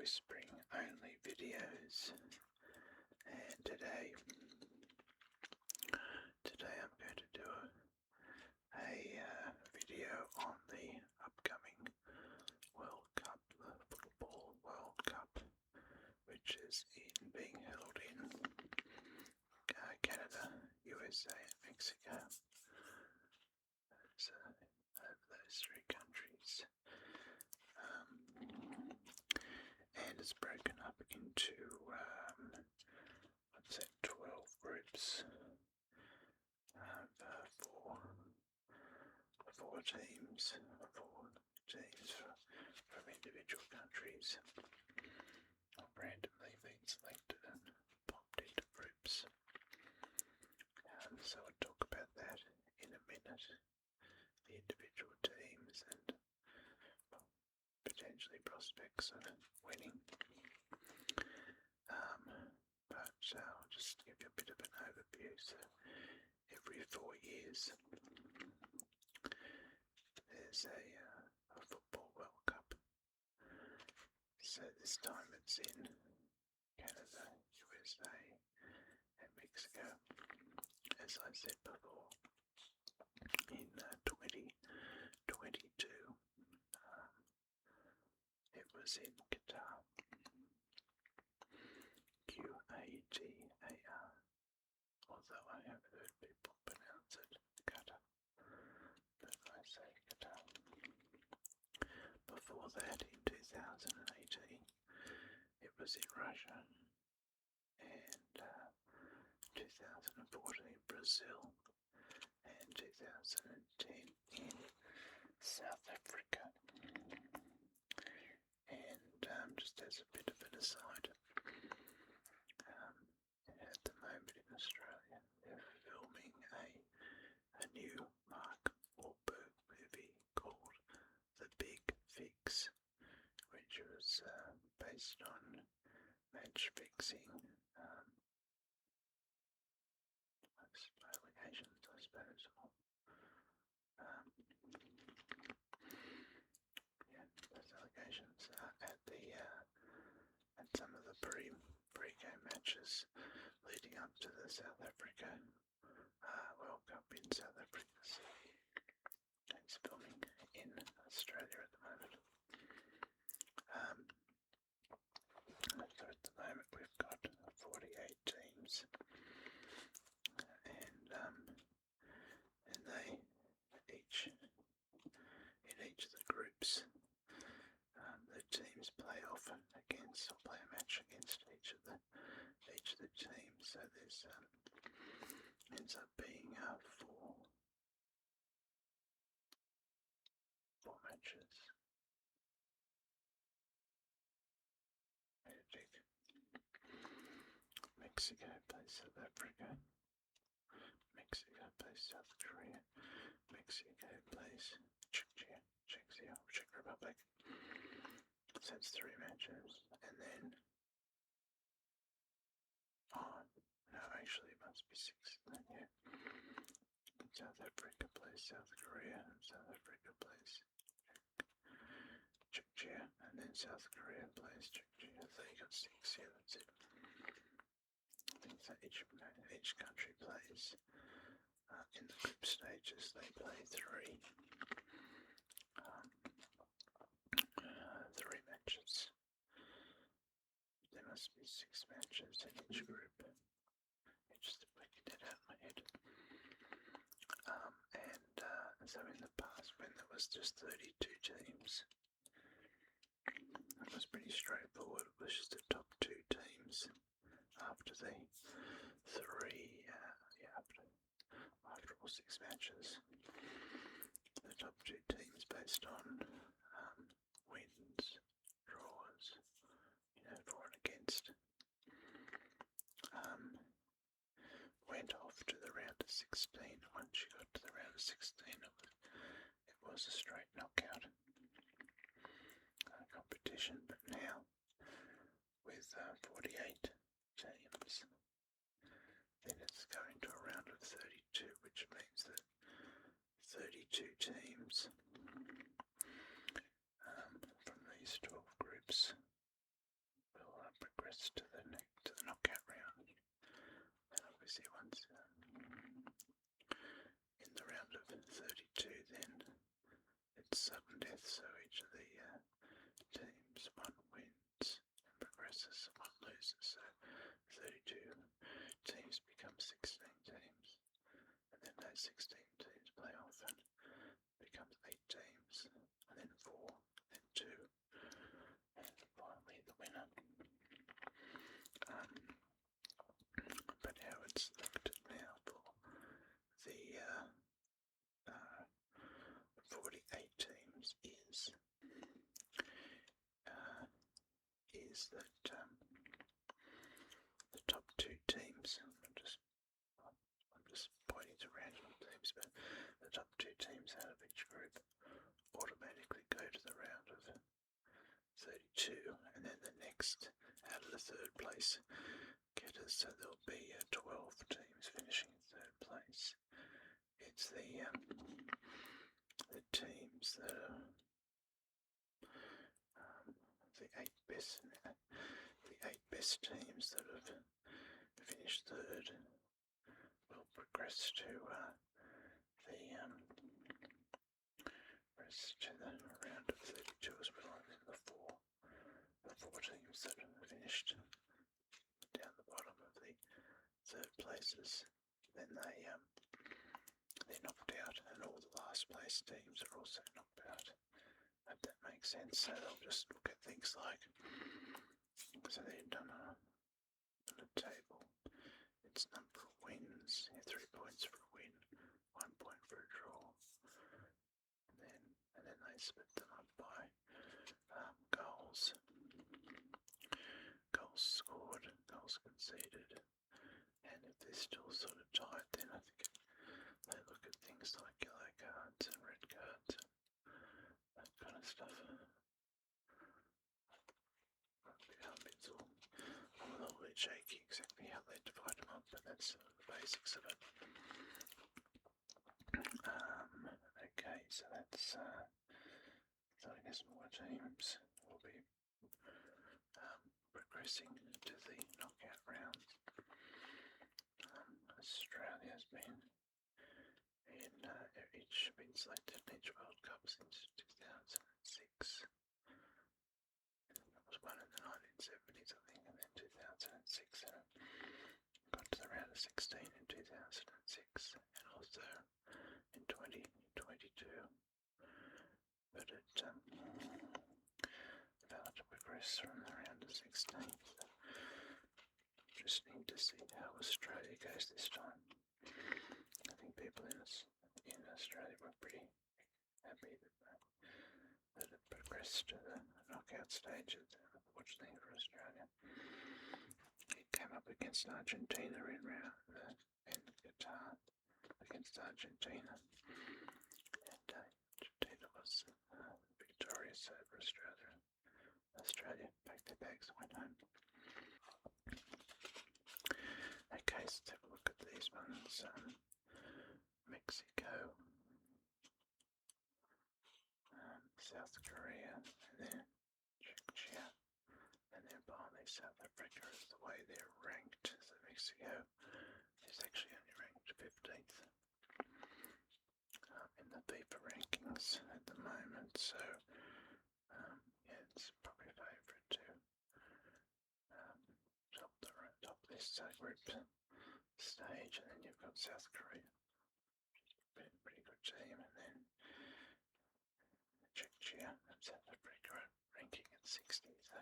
whispering only videos, and today I'm going to do a video on the upcoming World Cup, the Football World Cup, which is being held in Canada, USA and Mexico. So over those three countries. And it's broken up into, 12 groups of four teams from individual countries. Randomly been selected and popped into groups. So I'll talk about that in a minute. The individual teams and potentially prospects of winning. But I'll just give you a bit of an overview. So every 4 years there's a Football World Cup. So this time it's in Canada, USA and Mexico. As I said before, in 2022 it was in Qatar. Qatar. Although I have heard people pronounce it Qatar, but I say Qatar. Before that, in 2018, it was in Russia, and 2014 Brazil, and 2010 in South Africa. And just as a bit of an aside, at the moment in Australia, they're filming a new Mark Wahlberg movie called The Big Fix, which was based on match fixing allegations, I suppose. Those allegations at some of the pre-game matches leading up to the South Africa World Cup in South Africa. So it's filming in Australia at the moment. So at the moment we've got 48 teams, and they each of the groups, the teams play off against or play a match against each of the teams. So there's ends up being four matches. Mexico plays South Africa. Mexico plays South Korea. Mexico plays Czech Republic. So it's 3 matches, and then actually it must be 6. Yeah. South Africa plays South Korea, and South Africa plays Czechia, and then South Korea plays Czechia. So you got 6. Yeah, that's it. I think that each country plays in the group stages. They play 3 matches. There must be 6 matches in each group. Just working that out in my head. So in the past, when there was just 32 teams, it was pretty straightforward. It was just the top 2 teams after the 3, after all 6 matches. The top 2 teams based on wins, draws, for and against, went off to the round of 16. Once you got to the round of 16, it was a straight knockout competition. But now, with 48 teams, then it's going to a round of 32, which means that 32 teams from these 12 groups sudden death, so each of the teams, one wins and progresses, one loses. So 32 teams become 16 teams, and then those 16 teams play off and becomes 8 teams, and then 4, then 2, and finally the winner. But how it's looked at now for the 48 teams is that the top 2 teams, I'm just pointing to random teams, but the top 2 teams out of each group automatically go to the round of 32, and then the next out of the third place getters, so there'll be 12 teams finishing in third place. It's the teams that are the eight best teams that have finished third will progress to the round of 32 as well, and then the four teams that have finished down the bottom of the third places, then they're knocked out, and all the last place teams are also knocked out. Hope that makes sense. So they'll just look at things like, so they've done a table. It's number of wins, 3 points for a win, 1 point for a draw, and then they split them up by goals scored, goals conceded, and if they're still sort of tied, then I think they look at things like yellow cards and red cards, that kind of stuff. I'm a little bit shaky exactly how they divide them up, but that's the basics of it. Okay, so that's so I guess more teams will be progressing to the knockout round. Australia's been selected in each World Cup since 2006. It was won in the 1970s, I think, and then 2006, and got to the round of 16 in 2006, and also in 2022. But it failed to progress from the round of 16. So interesting to see how Australia goes this time. I think people in Australia were pretty happy that it progressed to the knockout stages, unfortunately for Australia. It came up against Argentina in Qatar against Argentina, and Argentina was victorious over Australia. Australia packed their bags and went home. Okay, let's have a look at these ones. Mexico, South Korea, and then Czechia, and then finally South Africa is the way they're ranked. So Mexico is actually only ranked 15th in the FIFA rankings at the moment, so it's probably a favourite to top this group stage, and then you've got South Korea, pretty good team, and then Czechia and South Africa ranking at 60. So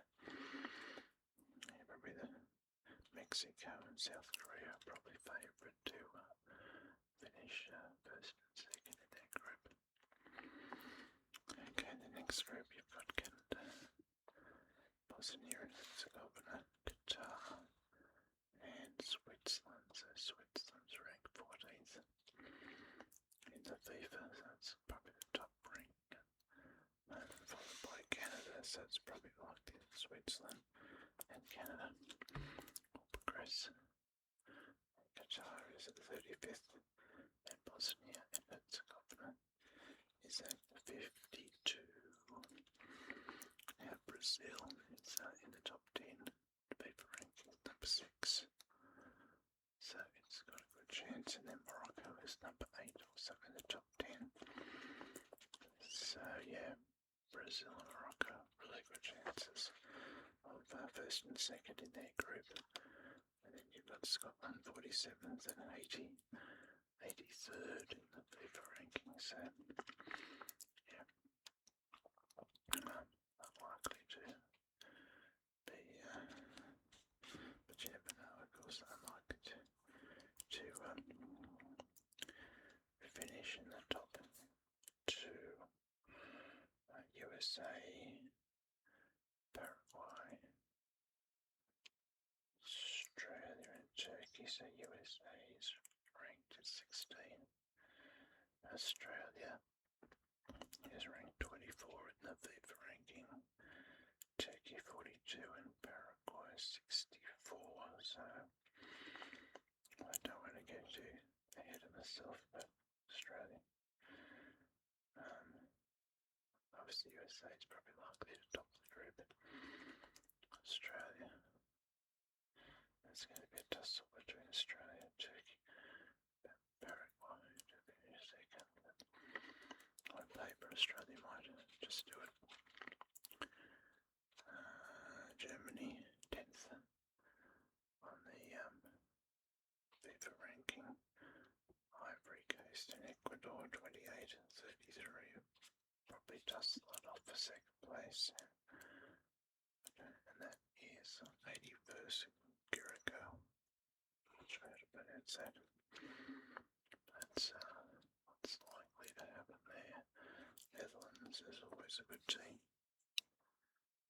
probably the Mexico and South Korea are probably favourite to finish first and second in their group. Okay, the next group you've got Canada, Bosnia and Herzegovina, Qatar, and Switzerland. So Switzerland's ranked 14th in the FIFA, so it's probably the top rank, followed by Canada, so it's probably likely that Switzerland and Canada will progress. Qatar is at the 35th, and Bosnia and Herzegovina is at the 52. Now Brazil is in the top 10, FIFA ranking number 6. So it's got a good chance, and then Morocco is number 8, also in the top 10. So yeah, Brazil and Morocco, really good chances of first and second in their group. And then you've got Scotland 47th and 83rd in the FIFA ranking. So, yeah, unlikely to be, but you never know, of course, unlikely to finish in the top two. USA, Paraguay, Australia and Turkey. So USA is ranked at 16. Australia is ranked 24 in the FIFA ranking. Turkey 42 and Paraguay 64. So I don't want to get too ahead of myself, but Australia. Obviously USA is probably likely to top the group. Australia. It's going to be a tussle between Australia and Turkey. Paraguay to finish second. On paper, Australia might just do it. Germany 10th on the FIFA ranking. Ivory Coast and Ecuador 28 and 33. Probably tussle it off for second place. And that is 81st Girico. I'll try to pronounce that. That's what's likely to happen there. Netherlands is always a good team.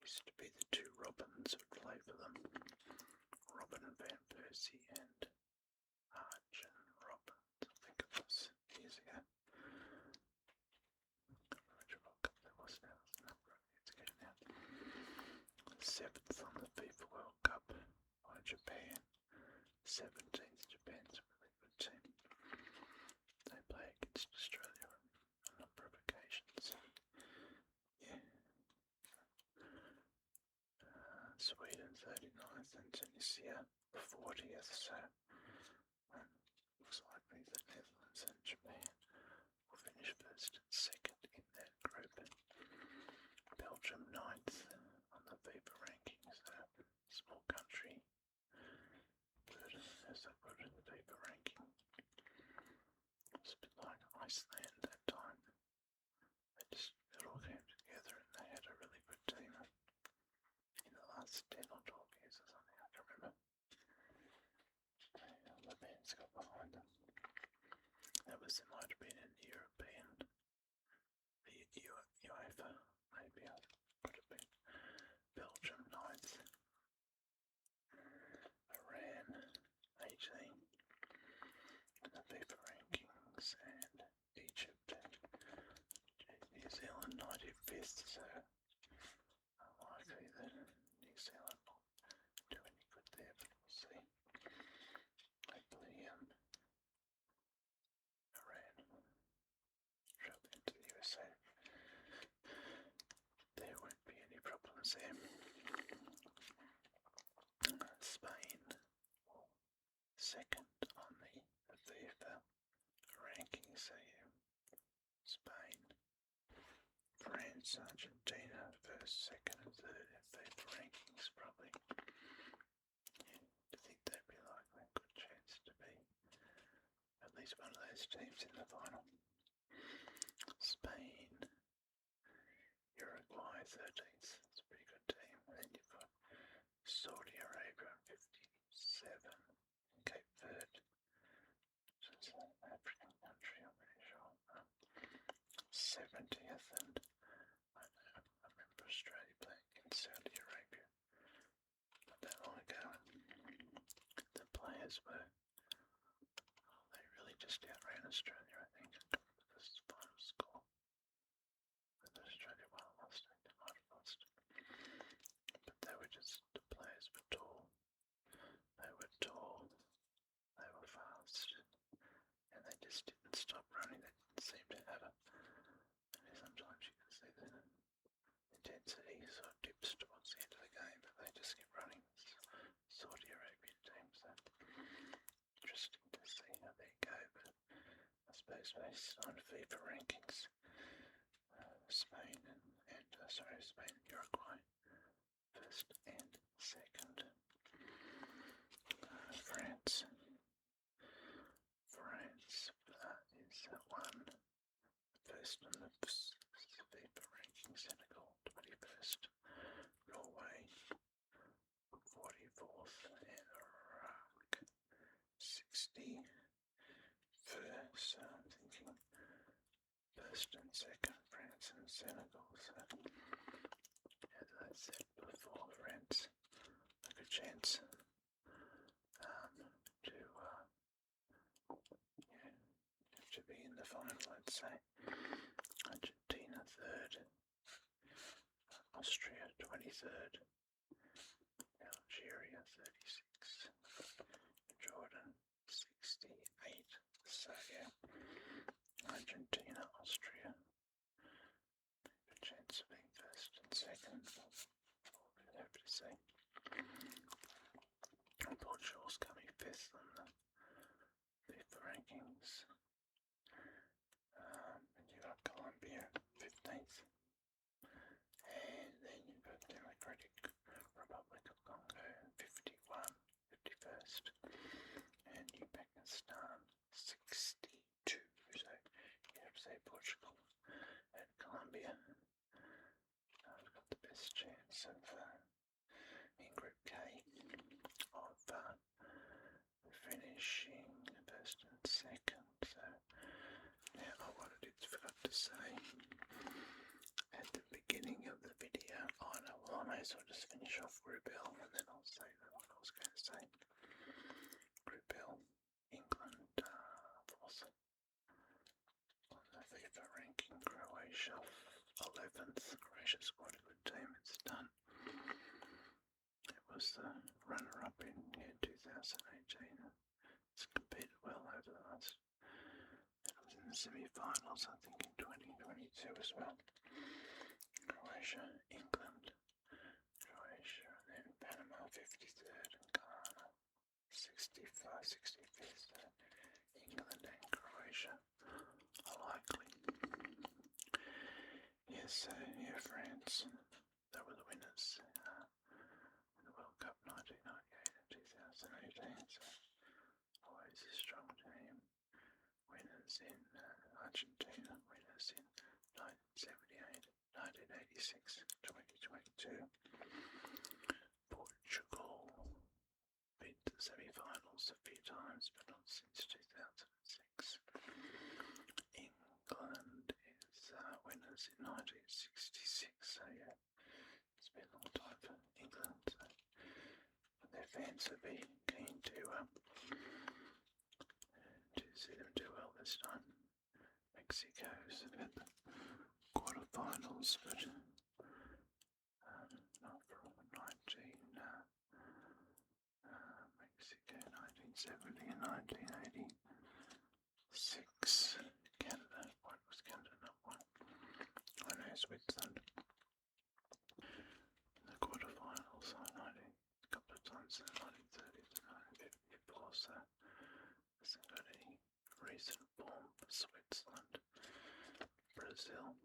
Used to be the two Robins would play for them. Robin van Persie and Arjen Robben, I think it was, years ago. Which World Cup that was now. It's a number of years ago now. 7th on the FIFA World Cup by Japan. 17th, Japan's a really good team. They play against Australia on a number of occasions. Yeah. Sweden 39th and Tunisia 40th. So looks likely that Netherlands and Japan will finish first and second in that group. Belgium 9th on the FIFA rankings. Small country. Good as they put in the FIFA ranking. It's a bit like Iceland that time. It all came together and they had a really good team in the last 10 or 12 years or something, I can't remember. The bands got behind them. There might have been an European, the UEFA, maybe I could have been. Belgium 9th, Iran 18 in the FIFA rankings, and Egypt and New Zealand 95th, so unlikely that New Zealand will do any good there, but we'll see. Hopefully Iran drop into the USA. There won't be any problems there. Spain, second on the FIFA rankings. So Spain, France, Argentina, first, second, and third in FIFA rankings, probably. I think they'd be likely a good chance to be at least one of those teams in the final. Spain, Uruguay 13th, it's a pretty good team. And then you've got Saudi Arabia 57, Cape Verde, so it's an African country, I'm pretty sure. 70th, and I remember Australia playing in Saudi Arabia not that long ago. The players they really just outran Australia, I think. I can't remember the final score. Whether Australia won or lost, I think they might have lost. But the players were tall. They were tall, they were fast, and they just didn't stop running. They didn't seem to have sometimes you can see the intensity sort of dips towards the end of the game, but they just keep running. Saudi Arabian team, so interesting to see how they go, but I suppose based on FIFA rankings, Spain and Spain and Uruguay, first and second. France. France is one. First on the FIFA ranking, Senegal 21st, Norway 44th, and Iraq 61st. So I'm thinking first and second, France and Senegal. So, as I said before, France, a good chance to be in the final, I'd say. Argentina third, Austria 23rd, Algeria 36, Jordan 68. So yeah, Argentina, Austria, a chance of being first and second. I'd have to say. Portugal's coming fifth on the FIFA rankings. And you got Colombia 15th. And then you've got Democratic Republic of Congo 51st. And New Pakistan 62. So you have to say Portugal and Colombia have got the best chance of in Group K of finishing first and second. So now what I did forgot to say at the beginning of the video, I may as well just finish off Group L and then I'll say what I was going to say. Group L, England 4th on the FIFA ranking, Croatia 11th. Croatia's quite a good team, it's done. It was the runner-up in 2018. It's competed well over the last. It was in the semi-finals, I think, in 2022 as well. Croatia, England, Croatia, and then Panama 53rd, and Ghana 65th. So England and Croatia are likely. Yes, yeah, France. They were the winners in the World Cup 1998 and 2018. So always a strong team. Winners in Argentina, winners in 1978, 1986, 2022. Portugal beat the semi-finals a few times, but not since 2006. England is winners in 1966, so yeah, it's been a long time for England. So their fans would be keen to see them do well this time. Mexico's at the quarterfinals, but not from 1970 and 1986. Canada, what was Canada not one? I know Switzerland. The quarterfinals, a couple of times in the 1930s and 1954, so hasn't got any recent form for Switzerland. Brazil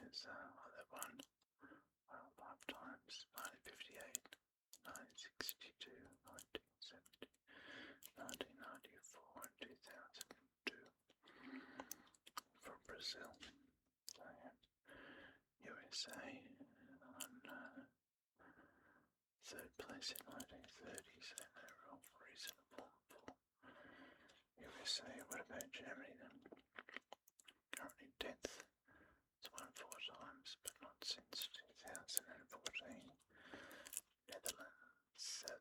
is they won 5 times, 1958, 1962, 1970, 1994 and 2002 for Brazil. So USA on 3rd place in 1930, so they were all reasonable for USA. What about Germany then? Currently 10th. It's won 4 times, but not since 2014. Netherlands 7.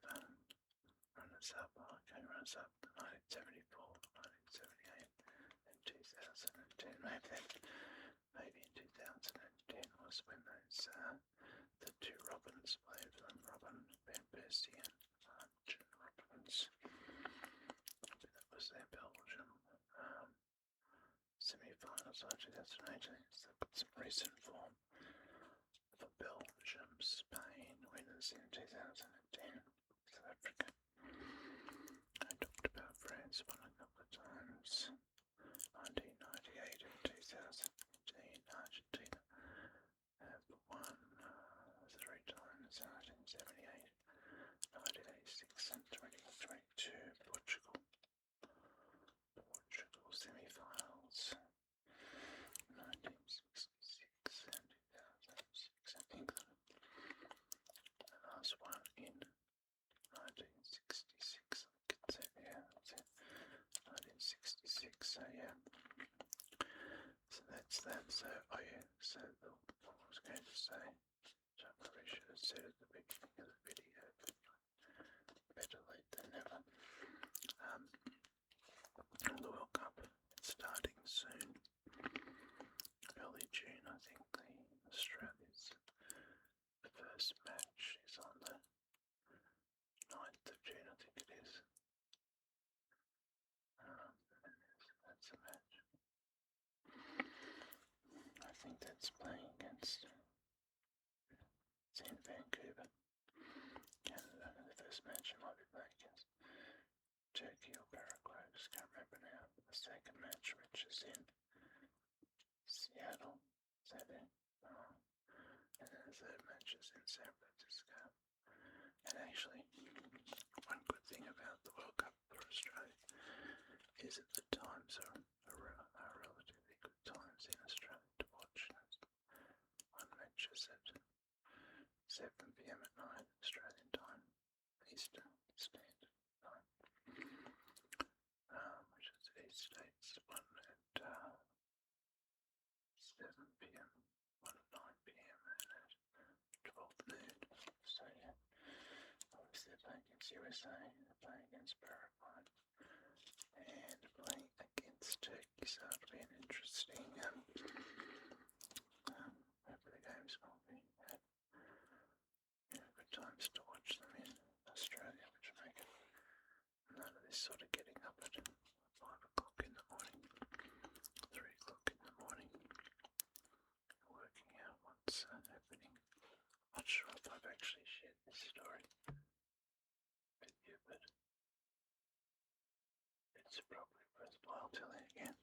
Runners-up, runners up 1974, 1978, and 2010. Maybe in 2010 was when those the 2 Robins played for them, Robin Van Persie and Arjen Robins. That was their Belgium semi-finals of 2018. So they've got some recent form for Belgium, Spain, winners in 2010, South Africa. I talked about France won a couple of times, 1998 and 2018, Argentina that's that. So, oh yeah, so what I was going to say, so I probably should have said at the beginning of the video, but better late than never. The World Cup is starting soon. Early June, I think, Australia's first match is on the 9th of June, I think it is. That's a match. I think that's playing against, it's in Vancouver, Canada. The first match it might be playing against Turkey or Paraguay, I just can't remember now. The second match, which is in Seattle, is that it? Oh. And then the third match is in San Francisco. And actually, one good thing about the World Cup for Australia is that the times are relatively good times in Australia to watch. One match is at 7 p.m. at night, Australian time, Eastern Standard Time, which is East States, one at 7 p.m., one at 9 p.m. and at 12 noon. So yeah, obviously they're playing against USA, they're playing against Paraguay, and playing against Turkey, so it'll be an interesting, hopefully the games will be at good times to watch them in Australia, which will make it none of this sort of getting up at 5 o'clock in the morning, 3 o'clock in the morning, working out what's happening. Not sure if I've actually shared this story with you, but it's probably worthwhile telling again.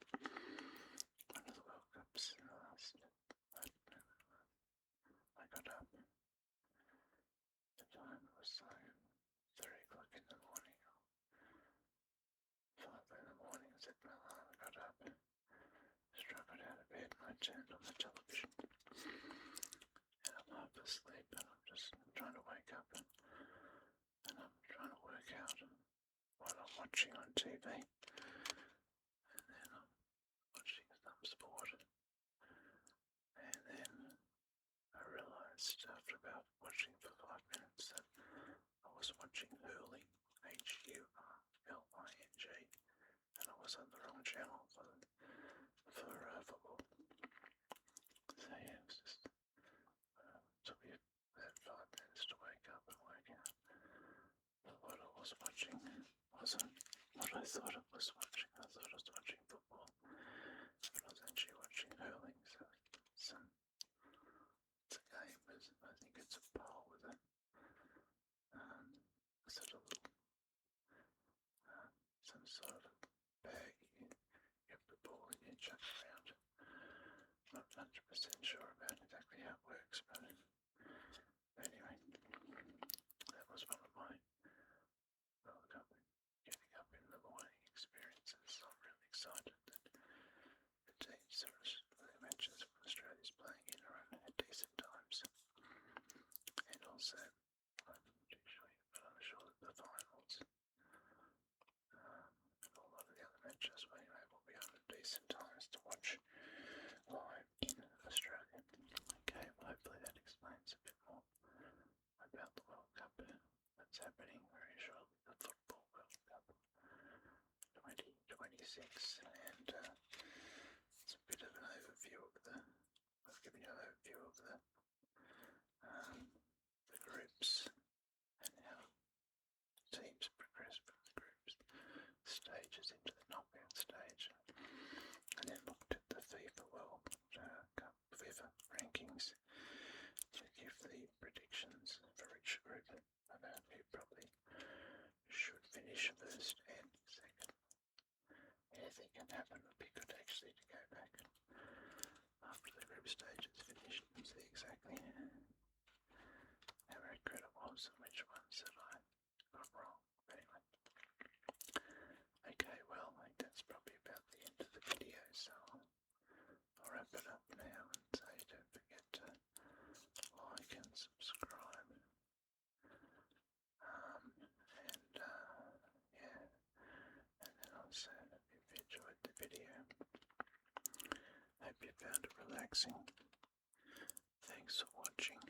One of the World Cups in the last, I got up, the time was like 3 o'clock in the morning, or 5 in the morning, I set my alarm, I got up, struggled out of bed, and I turned on the television, and I'm half asleep, and I'm just trying to wake up, and I'm trying to work out what I'm watching on TV, and then I'm watching some sport, and then I realised after about watching for 5 minutes that I was watching hurling, H-U-R-L-I-N-G, and I was on the wrong channel for football. So yeah, it was just took me about 5 minutes to wake up and work out that what I was watching wasn't what I thought I was watching. I thought I was watching football, but I was actually watching hurling. So it's a game, I think it's a pole with a sort of little, some sort of bag. You have the ball and you chuck it around. Not 100% sure about exactly how it works, but anyway, that was one of my World Cup getting up in the morning experiences. I'm really excited that the teams, the matches from Australia's playing in are at decent times, and also I'm sure that the finals and a lot of the other matches will be on at decent times to watch live in Australia. Okay, well hopefully that explains a bit more about the World Cup that's happening very shortly, the Football World Cup 2026, and it's a bit of an overview of I've given you an overview of the groups and how teams progress from the groups stages into the knockout stage, and then looked at the FIFA World Cup, FIFA rankings to give the predictions for each group about who probably should finish first and second. Anything can happen. It would be good actually to go back after the group stage is finished and see exactly how accurate it was and which ones that I got wrong. Anyway. Okay, well, I think that's probably about the end of the video, so I'll wrap it up now and say don't forget to like and subscribe. Yeah, and then also if you enjoyed the video, hope you found relaxing. Thanks for watching.